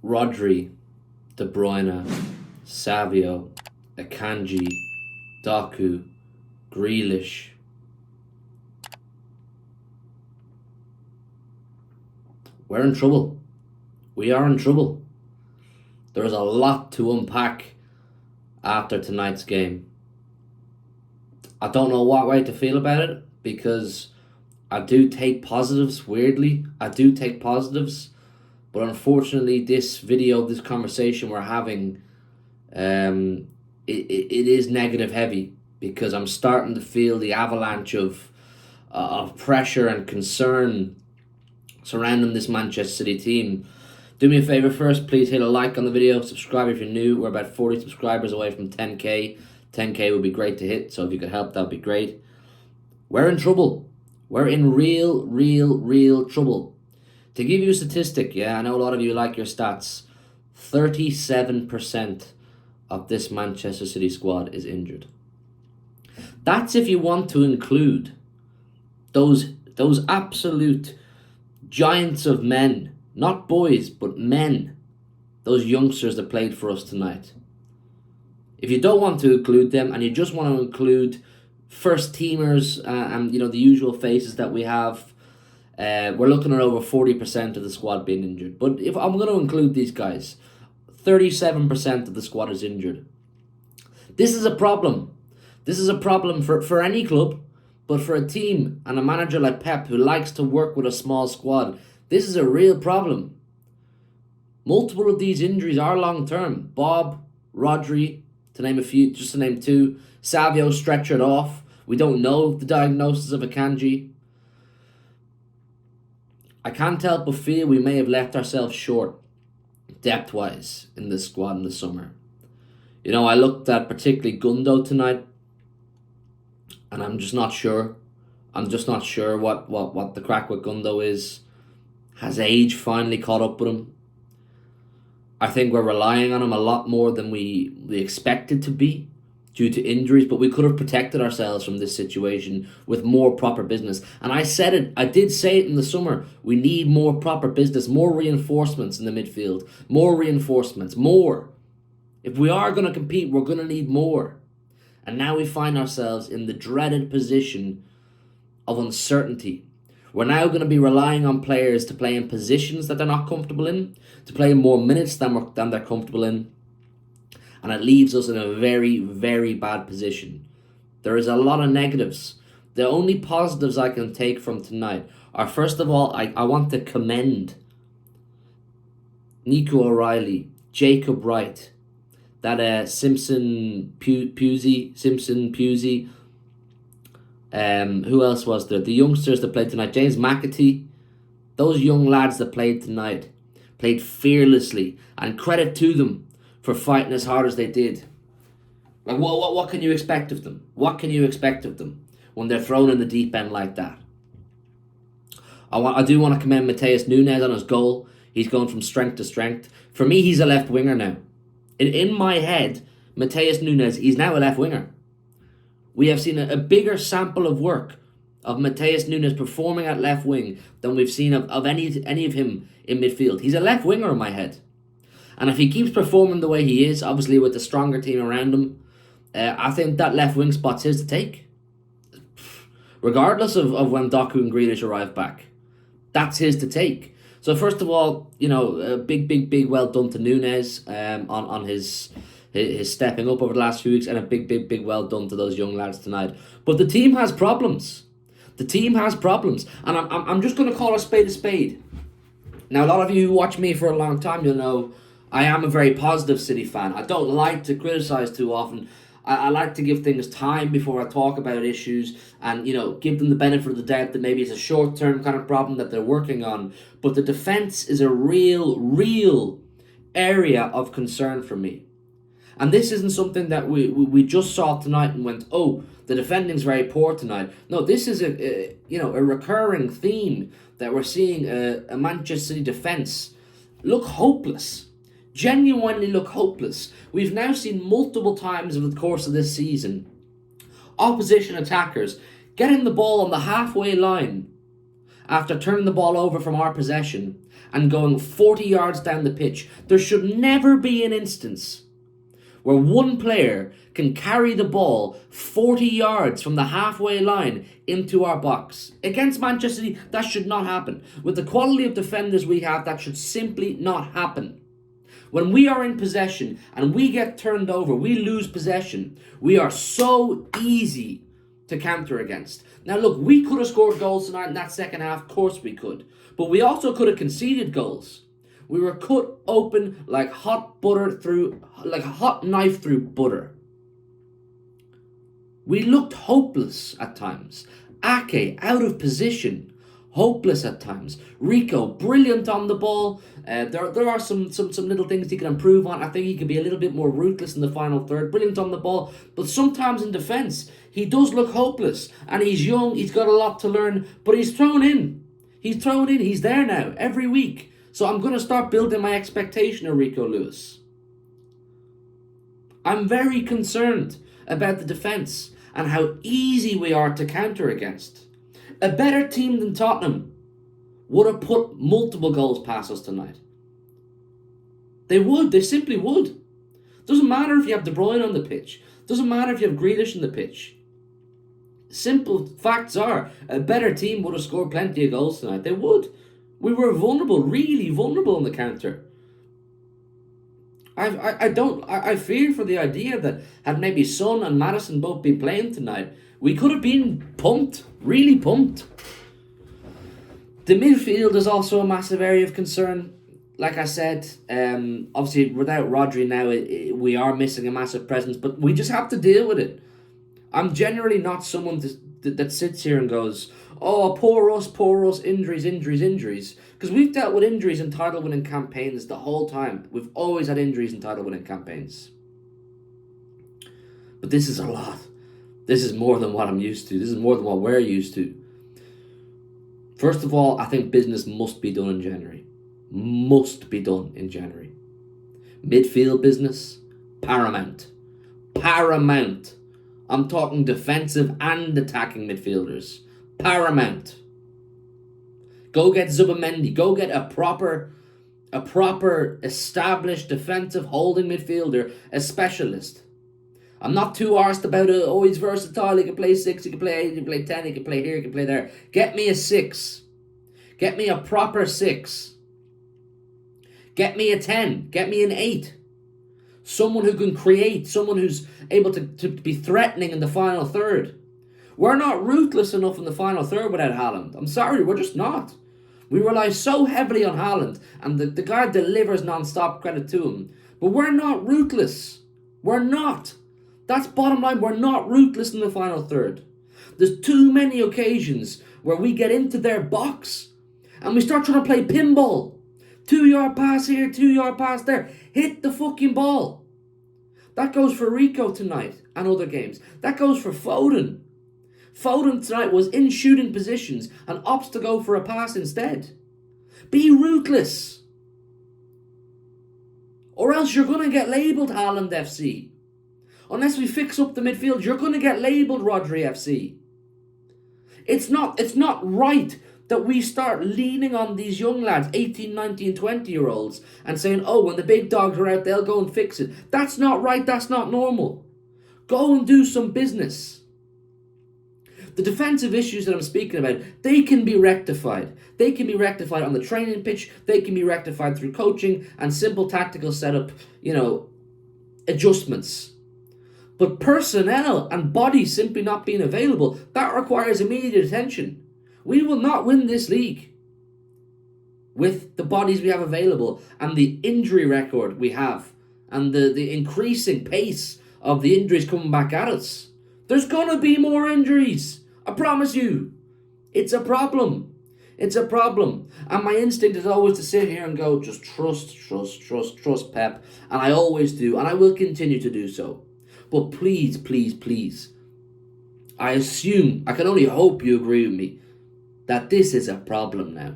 Rodri, De Bruyne, Savio, Akanji, Doku, Grealish. We're in trouble. We are in trouble. There's a lot to unpack after tonight's game. I don't know what way to feel about it because I do take positives, weirdly. I do take positives. But unfortunately, this video, this conversation we're having, it is negative heavy because I'm starting to feel the avalanche of pressure and concern surrounding this Manchester City team. Do me a favour first, please hit a like on the video, subscribe if you're new. We're about 40 subscribers away from 10k. 10k would be great to hit, so if you could help, that would be great. We're in trouble. We're in real trouble. To give you a statistic, I know a lot of you like your stats. 37% of this Manchester City squad is injured. That's if you want to include those absolute giants of men, not boys, but men, those youngsters that played for us tonight. If you don't want to include them and you just want to include first teamers and the usual faces that we have, we're looking at over 40% of the squad being injured. But if I'm going to include these guys, 37% of the squad is injured. This is a problem. This is a problem for any club, but for a team and a manager like Pep who likes to work with a small squad, this is a real problem. Multiple of these injuries are long-term. Bob, Rodri, to name a few, just to name two. Savio stretchered off. We don't know the diagnosis of Akanji. I can't help but feel we may have left ourselves short, depth-wise, in this squad in the summer. I looked at particularly Gundo tonight, and I'm just not sure. I'm just not sure what the crack with Gundo is. Has age finally caught up with him? I think we're relying on him a lot more than we expected to be due to injuries, but we could have protected ourselves from this situation with more proper business. And I said it, I did say it in the summer, we need more proper business, more reinforcements in the midfield, more reinforcements, more. If we are going to compete, we're going to need more. And now we find ourselves in the dreaded position of uncertainty. We're now going to be relying on players to play in positions that they're not comfortable in, to play more minutes than they're comfortable in. And it leaves us in a very, very bad position. There is a lot of negatives. The only positives I can take from tonight are, first of all, I want to commend Nico O'Reilly, Jacob Wright, that Simpson Pusey, who else was there? The youngsters that played tonight, James McAtee, those young lads that played tonight, played fearlessly, and credit to them for fighting as hard as they did. Like, what can you expect of them? What can you expect of them when they're thrown in the deep end like that? I do want to commend Mateus Nunes on his goal. He's going from strength to strength. For me, he's a left winger now. In my head, Mateus Nunes, he's now a left winger. We have seen a bigger sample of work of Mateus Nunes performing at left wing than we've seen of any of him in midfield. He's a left winger in my head. And if he keeps performing the way he is, obviously with the stronger team around him, I think that left wing spot's his to take. Regardless of when Doku and Grealish arrive back. That's his to take. So first of all, a big well done to Nunes on his stepping up over the last few weeks, and a big well done to those young lads tonight. But the team has problems. The team has problems. And I'm just going to call a spade a spade. Now, a lot of you who watch me for a long time, you'll know I am a very positive City fan. I don't like to criticise too often. I like to give things time before I talk about issues and, give them the benefit of the doubt that maybe it's a short-term kind of problem that they're working on. But the defence is a real area of concern for me. And this isn't something that we just saw tonight and went, oh, the defending's very poor tonight. No, this is a recurring theme that we're seeing a Manchester City defence look hopeless. Genuinely look hopeless. We've now seen multiple times over the course of this season opposition attackers getting the ball on the halfway line after turning the ball over from our possession and going 40 yards down the pitch. There should never be an instance where one player can carry the ball 40 yards from the halfway line into our box. Against Manchester City, that should not happen. With the quality of defenders we have, that should simply not happen. When we are in possession and we get turned over, we lose possession, we are so easy to counter against. Now look, we could have scored goals tonight in that second half, of course we could. But we also could have conceded goals. We were cut open like hot knife through butter. We looked hopeless at times. Ake out of position, hopeless at times. Rico brilliant on the ball. There are some little things he can improve on. I think he can be a little bit more ruthless in the final third. Brilliant on the ball, but sometimes in defence he does look hopeless. And he's young. He's got a lot to learn, but he's thrown in. He's thrown in. He's there now every week. So I'm going to start building my expectation of Rico Lewis. I'm very concerned about the defence and how easy we are to counter against. A better team than Tottenham would have put multiple goals past us tonight. They would. They simply would. Doesn't matter if you have De Bruyne on the pitch. Doesn't matter if you have Grealish on the pitch. Simple facts are, a better team would have scored plenty of goals tonight. They would. We were vulnerable, really vulnerable on the counter. I fear for the idea that had maybe Son and Maddison both been playing tonight, we could have been pumped, really pumped. The midfield is also a massive area of concern. Like I said, obviously without Rodri now, we are missing a massive presence, but we just have to deal with it. I'm generally not someone that sits here and goes, oh, poor us, injuries. Because we've dealt with injuries in title-winning campaigns the whole time. We've always had injuries in title-winning campaigns. But this is a lot. This is more than what I'm used to. This is more than what we're used to. First of all, I think business must be done in January. Must be done in January. Midfield business, paramount. Paramount. I'm talking defensive and attacking midfielders. Paramount. Go get Zubimendi. Go get a proper established defensive holding midfielder, a specialist. I'm not too arsed about it. Oh, he's versatile. He can play 6, he can play 8, he can play 10, he can play here, he can play there. Get me a 6. Get me a proper 6. Get me a 10. Get me an 8. Someone who can create. Someone who's able to be threatening in the final third. We're not ruthless enough in the final third without Haaland. I'm sorry, we're just not. We rely so heavily on Haaland, and the guy delivers non-stop, credit to him. But we're not ruthless. We're not. That's bottom line. We're not ruthless in the final third. There's too many occasions where we get into their box and we start trying to play pinball. 2-yard pass here, 2-yard pass there. Hit the fucking ball. That goes for Rico tonight and other games. That goes for Foden. Foden tonight was in shooting positions and opts to go for a pass instead. Be ruthless. Or else you're going to get labelled Haaland FC. Unless we fix up the midfield, you're going to get labelled Rodri FC. It's not right that we start leaning on these young lads, 18, 19, 20-year-olds, and saying, oh, when the big dogs are out, they'll go and fix it. That's not right. That's not normal. Go and do some business. The defensive issues that I'm speaking about, they can be rectified. They can be rectified on the training pitch. They can be rectified through coaching and simple tactical setup, adjustments. But personnel and bodies simply not being available, that requires immediate attention. We will not win this league with the bodies we have available and the injury record we have and the increasing pace of the injuries coming back at us. There's going to be more injuries. I promise you. It's a problem. It's a problem. And my instinct is always to sit here and go, just trust Pep. And I always do. And I will continue to do so. But please, I can only hope you agree with me, that this is a problem now.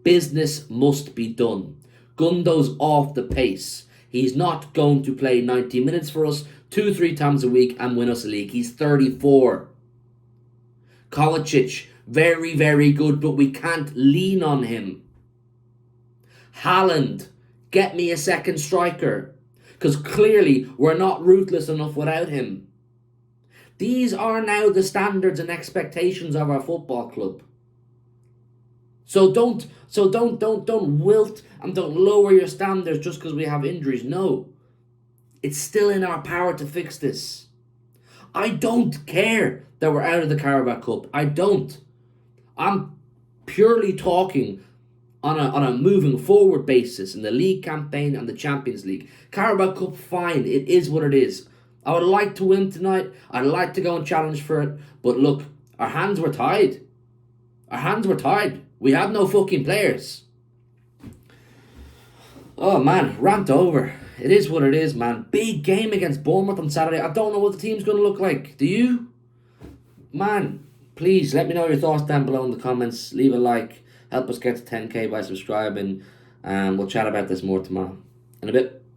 Business must be done. Gundo's off the pace. He's not going to play 90 minutes for us 2-3 times a week and win us a league. He's 34. Kovacic, Very, very good, but we can't lean on him. Haaland, get me a second striker. Because clearly we're not ruthless enough without him. These are now the standards and expectations of our football club. So don't wilt and don't lower your standards just because we have injuries. No. It's still in our power to fix this. I don't care that we're out of the Carabao Cup. I don't. I'm purely talking on a moving forward basis in the league campaign and the Champions League. Carabao Cup, fine. It is what it is. I would like to win tonight. I'd like to go and challenge for it. But look, our hands were tied. Our hands were tied. We had no fucking players. Oh man, rant over. It is what it is, man. Big game against Bournemouth on Saturday. I don't know what the team's going to look like. Do you? Man, please let me know your thoughts down below in the comments. Leave a like. Help us get to 10k by subscribing. And we'll chat about this more tomorrow. In a bit.